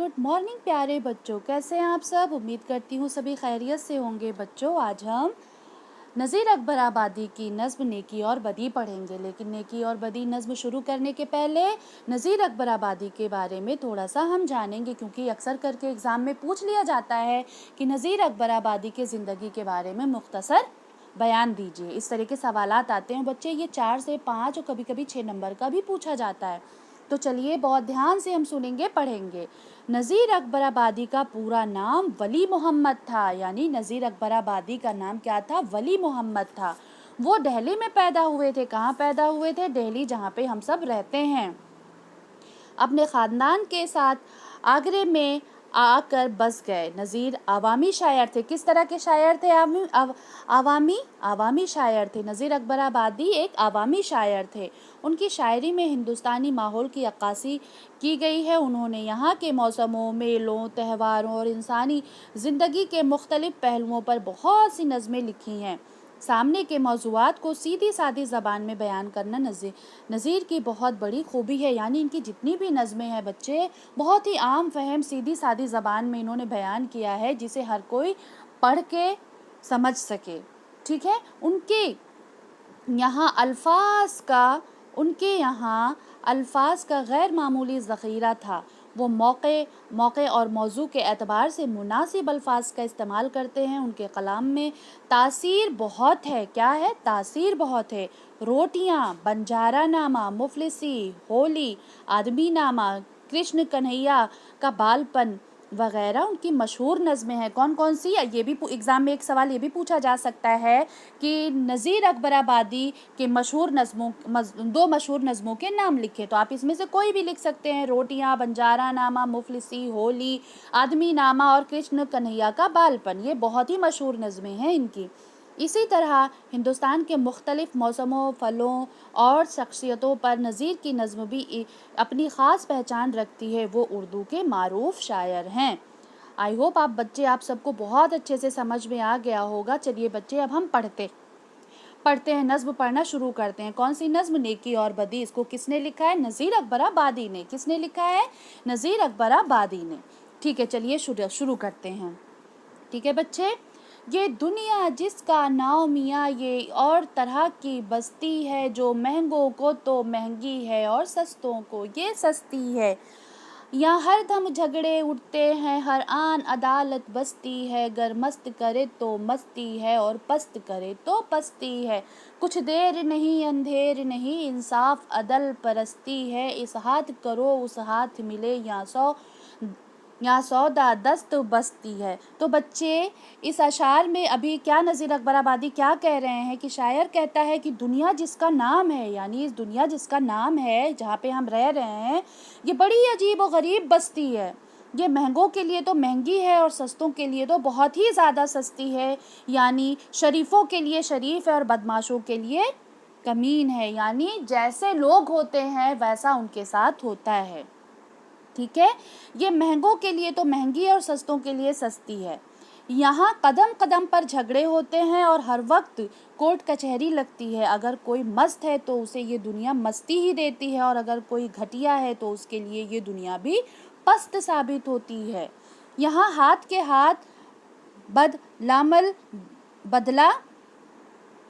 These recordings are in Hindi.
गुड मॉर्निंग प्यारे बच्चों, कैसे हैं आप सब। उम्मीद करती हूँ सभी खैरियत से होंगे। बच्चों, आज हम नज़ीर अकबर आबादी की नज़्म नेकी और बदी पढ़ेंगे। लेकिन नेकी और बदी नज़्म शुरू करने के पहले नज़ीर अकबर आबादी के बारे में थोड़ा सा हम जानेंगे, क्योंकि अक्सर करके एग्ज़ाम में पूछ लिया जाता है कि नज़ीर अकबर आबादी के ज़िंदगी के बारे में मुख्तसर बयान दीजिए। इस तरह के सवालात आते हैं बच्चे, ये 4 से 5 और कभी कभी 6 नंबर का भी पूछा जाता है। तो चलिए बहुत ध्यान से हम सुनेंगे, पढ़ेंगे। नज़ीर अकबर आबादी का पूरा नाम वली मोहम्मद था, यानी नज़ीर अकबर आबादी का नाम क्या था? वली मोहम्मद था। वो दिल्ली में पैदा हुए थे। कहाँ पैदा हुए थे? दिल्ली, जहाँ पे हम सब रहते हैं। अपने ख़ानदान के साथ आगरे में आकर बस गए। नज़ीर आवामी शायर थे। किस तरह के शायर थे? आवामी शायर थे। नज़ीर अकबर आबादी एक आवामी शायर थे। उनकी शायरी में हिंदुस्तानी माहौल की अक्कासी की गई है। उन्होंने यहाँ के मौसमों, मेलों, त्योहारों और इंसानी ज़िंदगी के मुख्तलिफ पहलुओं पर बहुत सी नज़में लिखी हैं। सामने के मौज़ूआत को सीधी सादी ज़बान में बयान करना नज़ीर की बहुत बड़ी खूबी है। यानी इनकी जितनी भी नज़में हैं बच्चे, बहुत ही आम फहम सीधी सादी ज़बान में इन्होंने बयान किया है, जिसे हर कोई पढ़ के समझ सके। ठीक है। उनके यहाँ अल्फाज का गैर मामूली ज़ख़ीरा था। वो मौक़े और मौज़ू के एतबार से मुनासिब अल्फाज का इस्तेमाल करते हैं। उनके कलाम में तासीर बहुत है। क्या है? तासीर बहुत है। रोटियाँ, बंजारा नामा, मुफलिसी, होली, आदमी नामा, कृष्ण कन्हैया का बालपन वगैरह उनकी मशहूर नज़में हैं। कौन कौन सी? ये भी एग्ज़ाम में एक सवाल ये भी पूछा जा सकता है कि नज़ीर अकबर आबादी के दो मशहूर नज़मों के नाम लिखे। तो आप इसमें से कोई भी लिख सकते हैं। रोटियां, बंजारा नामा, मुफलिसी, होली, आदमी नामा और कृष्ण कन्हैया का बालपन, ये बहुत ही मशहूर नज़में हैं इनकी। इसी तरह हिंदुस्तान के मुख्तलिफ मौसमों, फलों और शख्सियतों पर नज़ीर की नज़्म भी अपनी ख़ास पहचान रखती है। वो उर्दू के मारूफ शायर हैं। आई होप आप सबको बहुत अच्छे से समझ में आ गया होगा। चलिए बच्चे, अब हम पढ़ते हैं, नज़्म पढ़ना शुरू करते हैं। कौन सी नज़्म? नेकी और बदी। इसको किसने लिखा है? नज़ीर अकबर आबादी ने। किसने लिखा है? नज़ीर अकबर आबादी ने। ठीक है, चलिए शुरू करते हैं। ठीक है बच्चे। ये दुनिया जिसका नाव मियाँ, ये और तरह की बस्ती है, जो महंगों को तो महंगी है और सस्तों को ये सस्ती है। यहाँ हर दम झगड़े उठते हैं, हर आन अदालत बसती है। गर मस्त करे तो मस्ती है और पस्त करे तो पस्ती है। कुछ देर नहीं अंधेर नहीं, इंसाफ अदल परस्ती है। इस हाथ करो उस हाथ मिले, यहाँ सौदा दस्त बस्ती है। तो बच्चे, इस अशार में अभी क्या नज़ीर अकबर आबादी क्या कह रहे हैं कि शायर कहता है कि दुनिया जिसका नाम है, यानी इस दुनिया जिसका नाम है जहाँ पे हम रह रहे हैं, ये बड़ी अजीब और गरीब बस्ती है। ये महंगों के लिए तो महंगी है और सस्तों के लिए तो बहुत ही ज़्यादा सस्ती है। यानी शरीफों के लिए शरीफ है और बदमाशों के लिए कमीन है। यानी जैसे लोग होते हैं वैसा उनके साथ होता है। ठीक है। ये महंगों के लिए तो महंगी है और सस्तों के लिए सस्ती है। यहाँ कदम कदम पर झगड़े होते हैं और हर वक्त कोर्ट कचहरी लगती है। अगर कोई मस्त है तो उसे ये दुनिया मस्ती ही देती है, और अगर कोई घटिया है तो उसके लिए ये दुनिया भी पस्त साबित होती है। यहाँ हाथ के हाथ बदला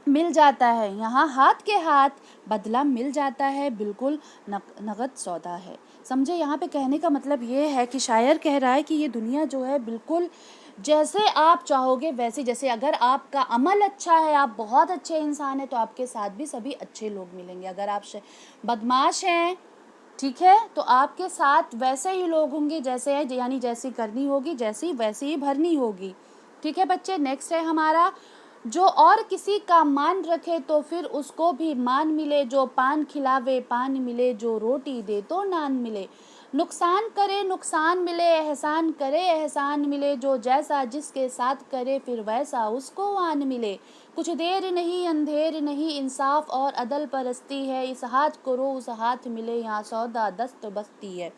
मिल जाता है। यहाँ हाथ के हाथ बदला मिल जाता है, बिल्कुल नगद सौदा है। समझे? यहाँ पे कहने का मतलब ये है कि शायर कह रहा है कि ये दुनिया जो है बिल्कुल जैसे आप चाहोगे वैसे, जैसे अगर आपका अमल अच्छा है, आप बहुत अच्छे इंसान हैं, तो आपके साथ भी सभी अच्छे लोग मिलेंगे। अगर आप बदमाश हैं, ठीक है, तो आपके साथ वैसे ही लोग होंगे जैसे है, यानी जैसी करनी होगी जैसी वैसी ही भरनी होगी। ठीक है बच्चे। नेक्स्ट है हमारा, जो और किसी का मान रखे तो फिर उसको भी मान मिले। जो पान खिलावे पान मिले, जो रोटी दे तो नान मिले। नुकसान करे नुकसान मिले, एहसान करे एहसान मिले। जो जैसा जिसके साथ करे फिर वैसा उसको आन मिले। कुछ देर नहीं अंधेर नहीं, इंसाफ और अदल परस्ती है। इस हाथ करो उस हाथ मिले, यहाँ सौदा दस्त बस्ती है।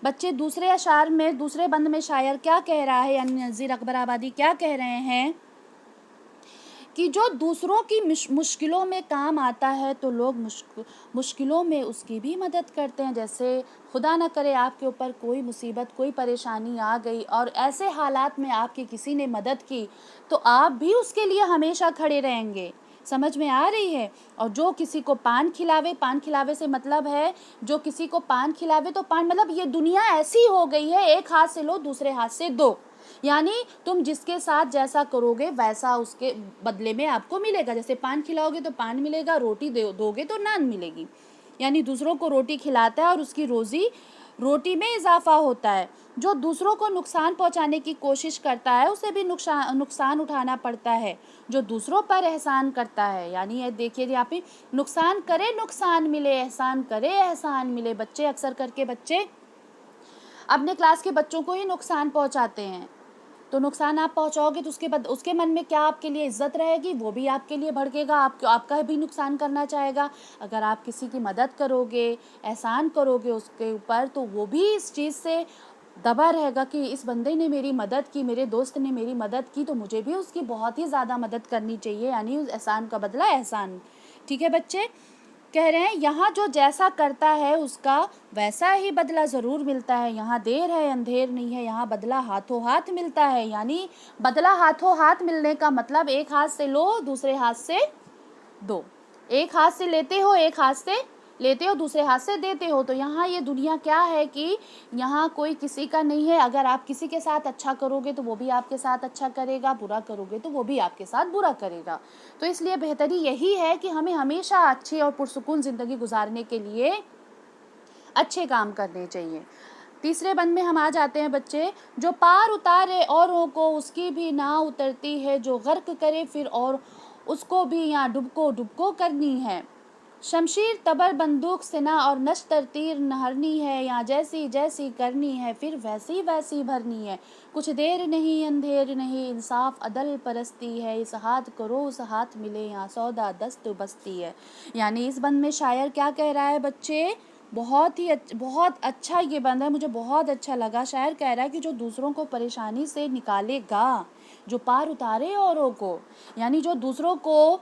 बच्चे, दूसरे अशार में, दूसरे बंद में शायर क्या कह रहा है, यानी नज़ीर अकबर आबादी क्या कह रहे हैं कि जो दूसरों की मुश्किलों में काम आता है तो लोग मुश्किलों में उसकी भी मदद करते हैं। जैसे खुदा न करे आपके ऊपर कोई मुसीबत, कोई परेशानी आ गई और ऐसे हालात में आपकी किसी ने मदद की, तो आप भी उसके लिए हमेशा खड़े रहेंगे। समझ में आ रही है? और जो किसी को पान खिलावे से मतलब है, जो किसी को पान खिलावे, तो पान मतलब ये दुनिया ऐसी हो गई है, एक हाथ से लो दूसरे हाथ से दो। यानी तुम जिसके साथ जैसा करोगे वैसा उसके बदले में आपको मिलेगा। जैसे पान खिलाओगे तो पान मिलेगा, रोटी दोगे तो नान मिलेगी। यानी दूसरों को रोटी खिलाता है और उसकी रोटी में इजाफा होता है। जो दूसरों को नुकसान पहुंचाने की कोशिश करता है उसे भी नुकसान उठाना पड़ता है। जो दूसरों पर एहसान करता है, यानी ये देखिए यहाँ पे, नुकसान करे नुकसान मिले, एहसान करे एहसान मिले। बच्चे अक्सर करके अपने क्लास के बच्चों को ही नुकसान पहुंचाते हैं। तो नुकसान आप पहुंचाओगे तो उसके मन में क्या आपके लिए इज्जत रहेगी? वो भी आपके लिए भड़केगा, आपका भी नुकसान करना चाहेगा। अगर आप किसी की मदद करोगे, एहसान करोगे उसके ऊपर, तो वो भी इस चीज़ से दबा रहेगा कि इस बंदे ने मेरी मदद की, मेरे दोस्त ने मेरी मदद की, तो मुझे भी उसकी बहुत ही ज़्यादा मदद करनी चाहिए। यानी उस एहसान का बदला एहसान। ठीक है बच्चे? कह रहे हैं यहाँ जो जैसा करता है उसका वैसा ही बदला ज़रूर मिलता है। यहाँ देर है अंधेर नहीं है, यहाँ बदला हाथों हाथ मिलता है। यानी बदला हाथों हाथ मिलने का मतलब एक हाथ से लो दूसरे हाथ से दो। एक हाथ से लेते हो, एक हाथ से लेते हो, दूसरे हाथ से देते हो। तो यहाँ ये दुनिया क्या है कि यहाँ कोई किसी का नहीं है। अगर आप किसी के साथ अच्छा करोगे तो वो भी आपके साथ अच्छा करेगा, बुरा करोगे तो वो भी आपके साथ बुरा करेगा। तो इसलिए बेहतरी यही है कि हमें हमेशा अच्छी और पुरसुकून ज़िंदगी गुजारने के लिए अच्छे काम करने चाहिए। तीसरे बंद में हम आ जाते हैं बच्चे, जो पार उतारे औरों को उसकी भी नाव उतरती है, जो गर्क करे फिर और उसको भी यहाँ डुबको करनी है। शमशीर तबर बंदूक सिना और नश्तर तीर नहरनी है, यहाँ जैसी जैसी करनी है फिर वैसी वैसी भरनी है। कुछ देर नहीं अंधेर नहीं, इंसाफ अदल परस्ती है, इस हाथ करो उस हाथ मिले, यहाँ सौदा दस्त बस्ती है। यानी इस बंद में शायर क्या कह रहा है बच्चे? बहुत अच्छा ये बंद है, मुझे बहुत अच्छा लगा। शायर कह रहा है कि जो दूसरों को परेशानी से निकालेगा, जो पार उतारे औरों को, यानी जो दूसरों को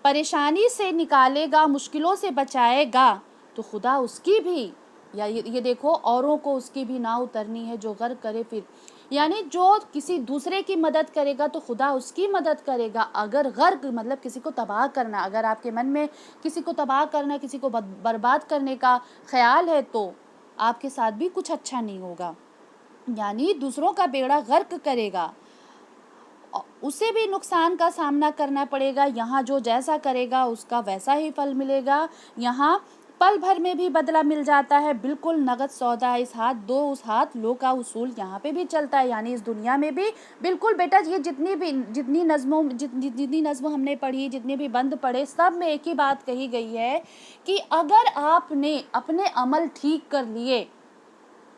परेशानी से निकालेगा, मुश्किलों से बचाएगा, तो खुदा उसकी भी, या ये देखो, औरों को उसकी भी नाव उतरनी है, जो गर्क करे फिर, यानी जो किसी दूसरे की मदद करेगा तो खुदा उसकी मदद करेगा। अगर गर्क मतलब किसी को तबाह करना, अगर आपके मन में किसी को तबाह करना, किसी को बर्बाद करने का ख्याल है, तो आपके साथ भी कुछ अच्छा नहीं होगा। यानी दूसरों का बेड़ा गर्क करेगा, उसे भी नुकसान का सामना करना पड़ेगा। यहाँ जो जैसा करेगा उसका वैसा ही फल मिलेगा। यहाँ पल भर में भी बदला मिल जाता है, बिल्कुल नगद सौदा। इस हाथ दो उस हाथ लो का उसूल यहाँ पे भी चलता है। यानी इस दुनिया में भी बिल्कुल बेटा, ये जितनी नज़्म हमने पढ़ी, जितने भी बंद पढ़े, सब में एक ही बात कही गई है कि अगर आपने अपने अमल ठीक कर लिए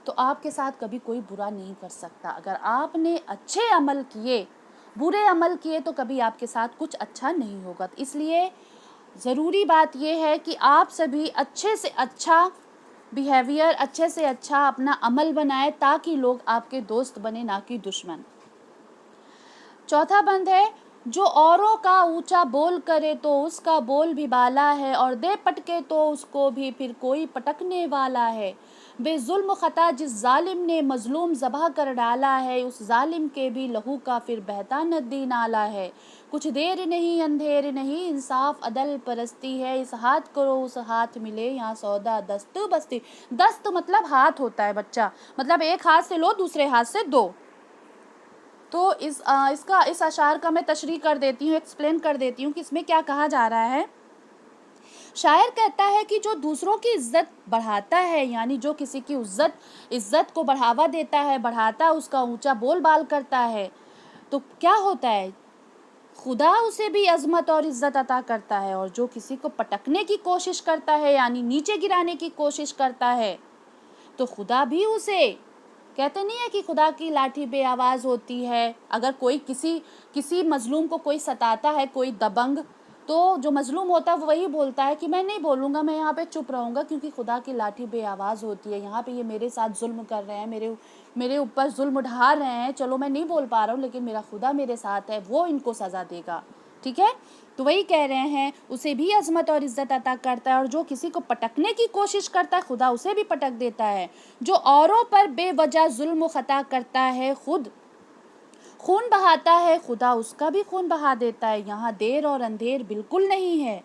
तो आपके साथ कभी कोई बुरा नहीं कर सकता। अगर आपने अच्छे अमल किए, बुरे अमल किए, तो कभी आपके साथ कुछ अच्छा नहीं होगा। तो इसलिए ज़रूरी बात यह है कि आप सभी अच्छे से अच्छा बिहेवियर, अच्छे से अच्छा अपना अमल बनाएं, ताकि लोग आपके दोस्त बने, ना कि दुश्मन। चौथा बंद है, जो औरों का ऊंचा बोल करे तो उसका बोल भी बाला है, और दे पटके तो उसको भी फिर कोई पटकने वाला है। बेजुल्म खता जिस जालिम ने मजलूम ज़बह कर डाला है, उस जालिम के भी लहू का फिर बहता नदी नाला है। कुछ देर नहीं अंधेर नहीं, इंसाफ अदल परस्ती है, इस हाथ करो उस हाथ मिले, यहाँ सौदा दस्त बस्ती। दस्त मतलब हाथ होता है बच्चा, मतलब एक हाथ से लो दूसरे हाथ से दो। तो इस अशार का मैं तशरीह कर देती हूँ, एक्सप्लेन कर देती हूँ कि इसमें क्या कहा जा रहा है। शायर कहता है कि जो दूसरों की इज्जत बढ़ाता है, यानी जो किसी की इज्जत को बढ़ावा देता है, बढ़ाता है, उसका ऊंचा बोलबाल करता है, तो क्या होता है, खुदा उसे भी अजमत और इज्जत अता करता है। और जो किसी को पटकने की कोशिश करता है, यानी नीचे गिराने की कोशिश करता है, तो खुदा भी उसे, कहते नहीं है कि खुदा की लाठी बेआवाज़ होती है। अगर कोई किसी मजलूम को कोई सताता है, कोई दबंग, तो जो मजलूम होता है वो वही बोलता है कि मैं नहीं बोलूँगा, मैं यहाँ पे चुप रहूँगा, क्योंकि खुदा की लाठी बेआवाज़ होती है। यहाँ पे ये मेरे साथ जुल्म कर रहे हैं, मेरे ऊपर जुल्म ढा रहे हैं, चलो मैं नहीं बोल पा रहा हूँ, लेकिन मेरा खुदा मेरे साथ है, वो इनको सज़ा देगा। ठीक है। तो वही कह रहे हैं, उसे भी अज़मत और इज़्ज़त अता करता है, और जो किसी को पटकने की कोशिश करता है खुदा उसे भी पटक देता है। जो औरों पर बेवजह जुल्म व ख़ता करता है, खुद खून बहाता है, खुदा उसका भी खून बहा देता है। यहाँ देर और अंधेर बिल्कुल नहीं है,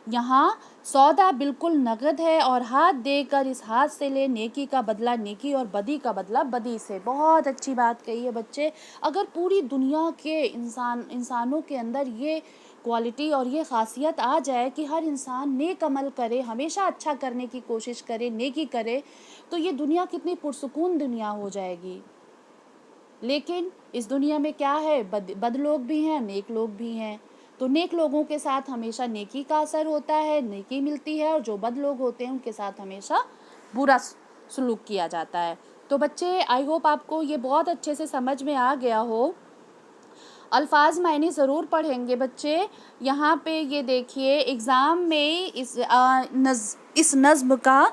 यहाँ सौदा बिल्कुल नगद है, और हाथ देकर इस हाथ से ले नेकी का बदला नेकी और बदी का बदला बदी से। बहुत अच्छी बात कही है बच्चे। अगर पूरी दुनिया के इंसानों के अंदर ये क्वालिटी और ये ख़ासियत आ जाए कि हर इंसान नेक अमल करे, हमेशा अच्छा करने की कोशिश करे, नेकी करे, तो ये दुनिया कितनी पुरसुकून दुनिया हो जाएगी। लेकिन इस दुनिया में क्या है, बद लोग भी हैं, नेक लोग भी हैं। तो नेक लोगों के साथ हमेशा नेकी का असर होता है, नेकी मिलती है, और जो बद लोग होते हैं उनके साथ हमेशा बुरा सलूक किया जाता है। तो बच्चे, आई होप आपको ये बहुत अच्छे से समझ में आ गया हो। अल्फाज मायने ज़रूर पढ़ेंगे बच्चे। यहाँ पे ये देखिए, एग्ज़ाम में इस नज़्म का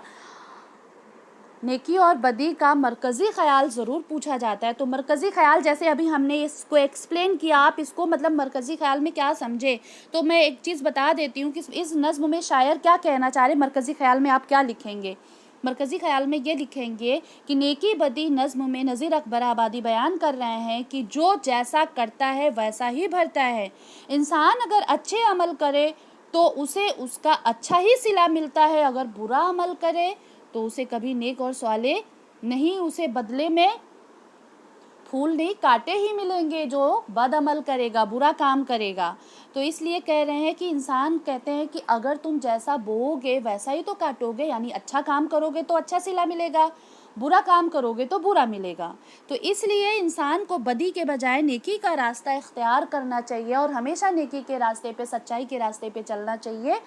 नेकी और बदी का मरकज़ी ख़याल ज़रूर पूछा जाता है। तो मरकज़ी ख़याल, जैसे अभी हमने इसको एक्सप्लेन किया, आप इसको मतलब मरकज़ी ख़याल में क्या समझे, तो मैं एक चीज़ बता देती हूँ कि इस नज़्म में शायर क्या कहना चाह रहे। मरकज़ी ख़याल में आप क्या लिखेंगे? मरकज़ी ख़याल में ये लिखेंगे कि नेकी बदी नज़्म में नज़ीर अकबर आबादी बयान कर रहे हैं कि जो जैसा करता है वैसा ही भरता है। इंसान अगर अच्छे अमल करे तो उसे उसका अच्छा ही सिला मिलता है, अगर बुरा अमल करे तो उसे कभी नेक और स्वाले नहीं, उसे बदले में फूल नहीं काटे ही मिलेंगे जो बद अमल करेगा, बुरा काम करेगा। तो इसलिए कह रहे हैं कि इंसान कहते हैं कि अगर तुम जैसा बोओगे वैसा ही तो काटोगे, यानी अच्छा काम करोगे तो अच्छा सिला मिलेगा, बुरा काम करोगे तो बुरा मिलेगा। तो इसलिए इंसान को बदी के बजाय नेकी का रास्ता इख्तियार करना चाहिए, और हमेशा नेकी के रास्ते पे, सच्चाई के रास्ते पे चलना चाहिए,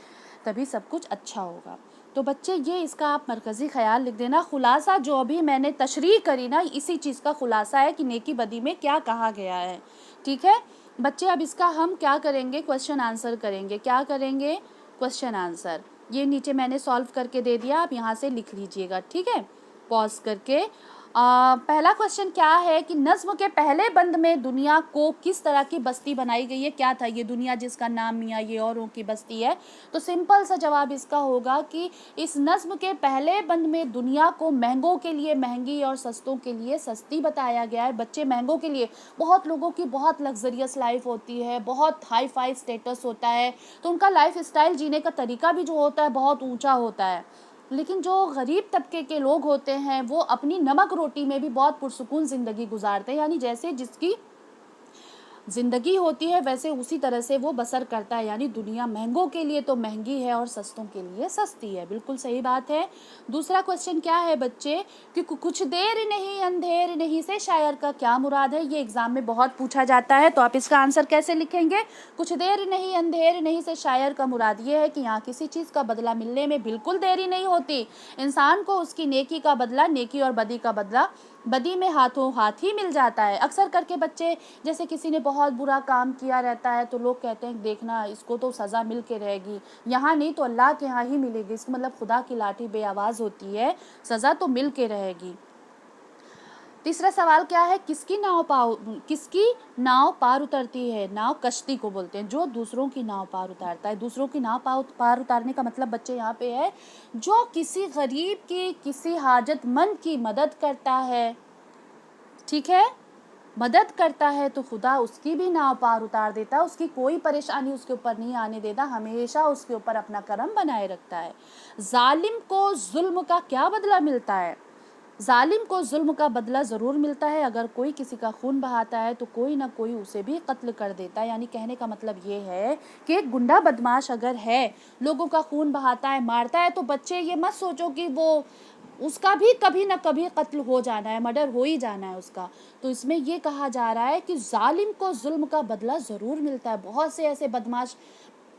तभी सब कुछ अच्छा होगा। तो बच्चे, ये इसका आप मरकज़ी ख़याल लिख देना। ख़ुलासा जो अभी मैंने तशरीह करी ना, इसी चीज़ का ख़ुलासा है कि नेकी बदी में क्या कहा गया है। ठीक है बच्चे, अब इसका हम क्या करेंगे, क्वेश्चन आंसर करेंगे। क्या करेंगे? Question answer. ये नीचे मैंने सॉल्व करके दे दिया, आप यहाँ से लिख लीजिएगा। ठीक है, पॉज करके। पहला क्वेश्चन क्या है कि नज़्म के पहले बंद में दुनिया को किस तरह की बस्ती बनाई गई है? क्या था ये दुनिया जिसका नाम मियाँ ये औरों की बस्ती है? तो सिंपल सा जवाब इसका होगा कि इस नज़्म के पहले बंद में दुनिया को महंगों के लिए महंगी और सस्तों के लिए सस्ती बताया गया है। बच्चे, महंगों के लिए, बहुत लोगों की बहुत लग्जरियस लाइफ होती है, बहुत हाई फाई स्टेटस होता है, तो उनका लाइफ स्टाइल जीने का तरीका भी जो होता है बहुत ऊँचा होता है। लेकिन जो गरीब तबके के लोग होते हैं वो अपनी नमक रोटी में भी बहुत पुरसुकून ज़िंदगी गुजारते हैं, यानी जैसे जिसकी ज़िंदगी होती है वैसे उसी तरह से वो बसर करता है। यानी दुनिया महंगों के लिए तो महंगी है और सस्तों के लिए सस्ती है। बिल्कुल सही बात है। दूसरा क्वेश्चन क्या है बच्चे कि कुछ देर नहीं अंधेर नहीं से शायर का क्या मुराद है? ये एग्ज़ाम में बहुत पूछा जाता है, तो आप इसका आंसर कैसे लिखेंगे? कुछ देर नहीं अंधेर नहीं से शायर का मुराद ये है कि यहाँ किसी चीज़ का बदला मिलने में बिल्कुल देरी नहीं होती। इंसान को उसकी नेकी का बदला नेकी और बदी का बदला बदी में हाथों हाथ ही मिल जाता है। अक्सर करके बच्चे, जैसे किसी ने बहुत बुरा काम किया रहता है तो लोग कहते हैं देखना इसको तो सज़ा मिल के रहेगी, यहाँ नहीं तो अल्लाह के यहाँ ही मिलेगी। इसका मतलब खुदा की लाठी बेआवाज़ होती है, सज़ा तो मिल के रहेगी। तीसरा सवाल क्या है, किसकी नाव पार उतरती है? नाव कश्ती को बोलते हैं, जो दूसरों की नाव पार उतारता है। दूसरों की नाव पार उतारने का मतलब बच्चे यहाँ पे है जो किसी गरीब की, किसी हाजतमंद की मदद करता है। ठीक है, मदद करता है तो खुदा उसकी भी नाव पार उतार देता है, उसकी कोई परेशानी उसके ऊपर नहीं आने देता, हमेशा उसके ऊपर अपना करम बनाए रखता है। जालिम को जुल्म का क्या बदला मिलता है? जालिम को जुल्म का बदला ज़रूर मिलता है। अगर कोई किसी का खून बहाता है तो कोई ना कोई उसे भी कत्ल कर देता है। यानी कहने का मतलब ये है कि एक गुंडा बदमाश अगर है, लोगों का खून बहाता है, मारता है, तो बच्चे ये मत सोचो कि वो उसका भी कभी ना कभी कत्ल हो जाना है, मर्डर हो ही जाना है उसका। तो इसमें ये कहा जा रहा है कि जालिम को जुल्म का बदला ज़रूर मिलता है। बहुत से ऐसे बदमाश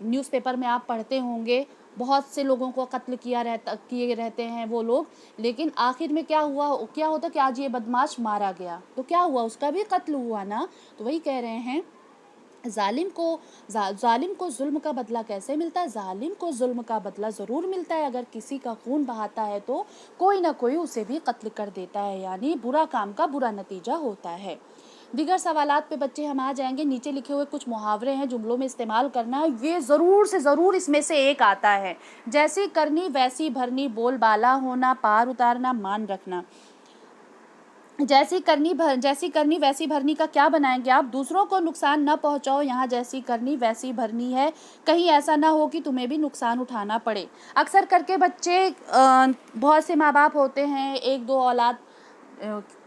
न्यूज़पेपर में आप पढ़ते होंगे, बहुत से लोगों को कत्ल किए रहते हैं वो लोग, लेकिन आखिर में क्या होता कि आज ये बदमाश मारा गया तो क्या हुआ, उसका भी कत्ल हुआ ना। तो वही कह रहे हैं जालिम को जुल्म का बदला कैसे मिलता है? जालिम को जुल्म का बदला ज़रूर मिलता है। अगर किसी का खून बहाता है तो कोई ना कोई उसे भी कत्ल कर देता है, यानी बुरा काम का बुरा नतीजा होता है। दीगर सवालात पे बच्चे हम आ जाएंगे। नीचे लिखे हुए कुछ मुहावरे हैं, जुमलों में इस्तेमाल करना है, ये ज़रूर से ज़रूर इसमें से एक आता है। जैसी करनी वैसी भरनी, बोलबाला होना, पार उतारना, मान रखना। जैसी करनी वैसी भरनी का क्या बनाएंगे आप? दूसरों को नुकसान न पहुंचाओ। यहाँ जैसी करनी वैसी भरनी है, कहीं ऐसा ना हो कि तुम्हें भी नुकसान उठाना पड़े। अक्सर करके बच्चे बहुत से माँ बाप होते हैं, एक दो औलाद,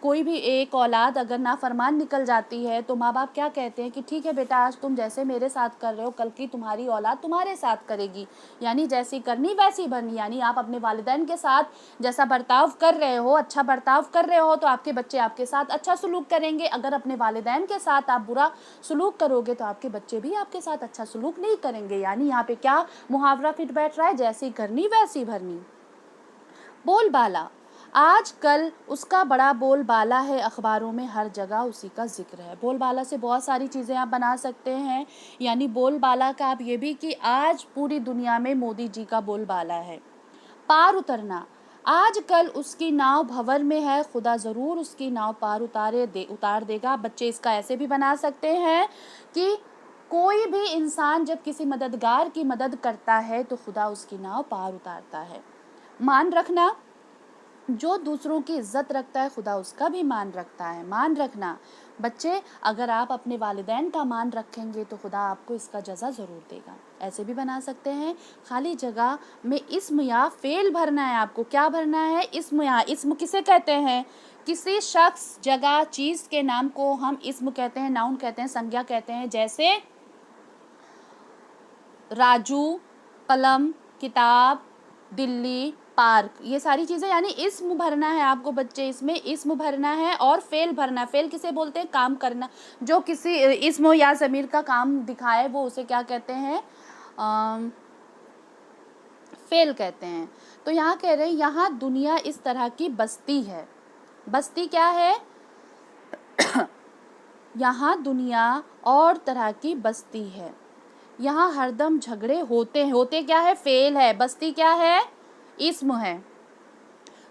कोई भी एक औलाद अगर नाफरमान निकल जाती है तो माँ बाप क्या कहते हैं कि ठीक है बेटा, आज तुम जैसे मेरे साथ कर रहे हो, कल की तुम्हारी औलाद तुम्हारे साथ करेगी। यानी जैसी करनी वैसी भरनी, यानी आप अपने वालिदैन के साथ जैसा बर्ताव कर रहे हो, अच्छा बर्ताव कर रहे हो, तो आपके बच्चे आपके साथ अच्छा सलूक करेंगे। अगर अपने वालिदैन के साथ आप बुरा सलूक करोगे तो आपके बच्चे भी आपके साथ अच्छा सलूक नहीं करेंगे। यानी यहाँ पे क्या मुहावरा फिट बैठ रहा है? जैसी करनी वैसी भरनी। बोलबाला, आजकल उसका बड़ा बोलबाला है, अखबारों में हर जगह उसी का जिक्र है। बोलबाला से बहुत सारी चीज़ें आप बना सकते हैं। यानी बोलबाला का आप ये भी कि आज पूरी दुनिया में मोदी जी का बोलबाला है। पार उतरना, आजकल उसकी नाव भंवर में है, खुदा ज़रूर उसकी नाव पार उतार देगा। बच्चे इसका ऐसे भी बना सकते हैं कि कोई भी इंसान जब किसी मददगार की मदद करता है तो खुदा उसकी नाव पार उतारता है। मान रखना, जो दूसरों की इज्जत रखता है खुदा उसका भी मान रखता है। मान रखना, बच्चे अगर आप अपने वालिदैन का मान रखेंगे तो खुदा आपको इसका जज़ा ज़रूर देगा। ऐसे भी बना सकते हैं। खाली जगह में इस्म या फ़ेल भरना है आपको। क्या भरना है? इस्म या इस्म किसे कहते हैं? किसी शख्स, जगह, चीज़ के नाम को हम इस्म कहते हैं, नाउन कहते हैं, संज्ञा कहते हैं। जैसे राजू, कलम, किताब, दिल्ली, पार्क, ये सारी चीज़ें। यानी इस्म भरना है आपको बच्चे, इसमें इस्म भरना है। और फेल भरना है। फेल किसे बोलते हैं? काम करना। जो किसी इस्म या ज़मीर का काम दिखाए वो उसे क्या कहते हैं? फेल कहते हैं। तो यहाँ कह रहे हैं यहाँ दुनिया इस तरह की बस्ती है। बस्ती क्या है? यहाँ दुनिया और तरह की बस्ती है। यहाँ हरदम झगड़े होते हैं। होते क्या है? फेल है। बस्ती क्या है? इस्म है।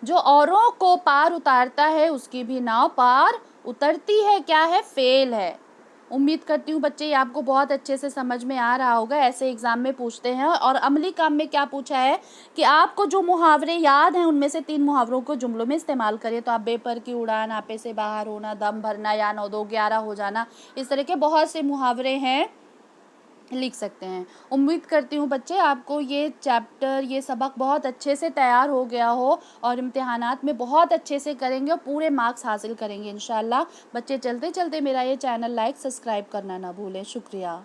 जो औरों को पार उतारता है उसकी भी नाव पार उतरती है। क्या है? फेल है। उम्मीद करती हूँ बच्चे ये आपको बहुत अच्छे से समझ में आ रहा होगा। ऐसे एग्जाम में पूछते हैं। और अमली काम में क्या पूछा है कि आपको जो मुहावरे याद हैं उनमें से 3 मुहावरों को जुमलों में इस्तेमाल करिए। तो आप बेपर की उड़ान, आपे से बाहर होना, दम भरना या 9 2 11 हो जाना, इस तरह के बहुत से मुहावरे हैं, लिख सकते हैं। उम्मीद करती हूँ बच्चे आपको ये चैप्टर, ये सबक बहुत अच्छे से तैयार हो गया हो और इम्तिहानात में बहुत अच्छे से करेंगे और पूरे मार्क्स हासिल करेंगे इंशाल्लाह। बच्चे चलते चलते मेरा ये चैनल लाइक सब्सक्राइब करना ना भूलें। शुक्रिया।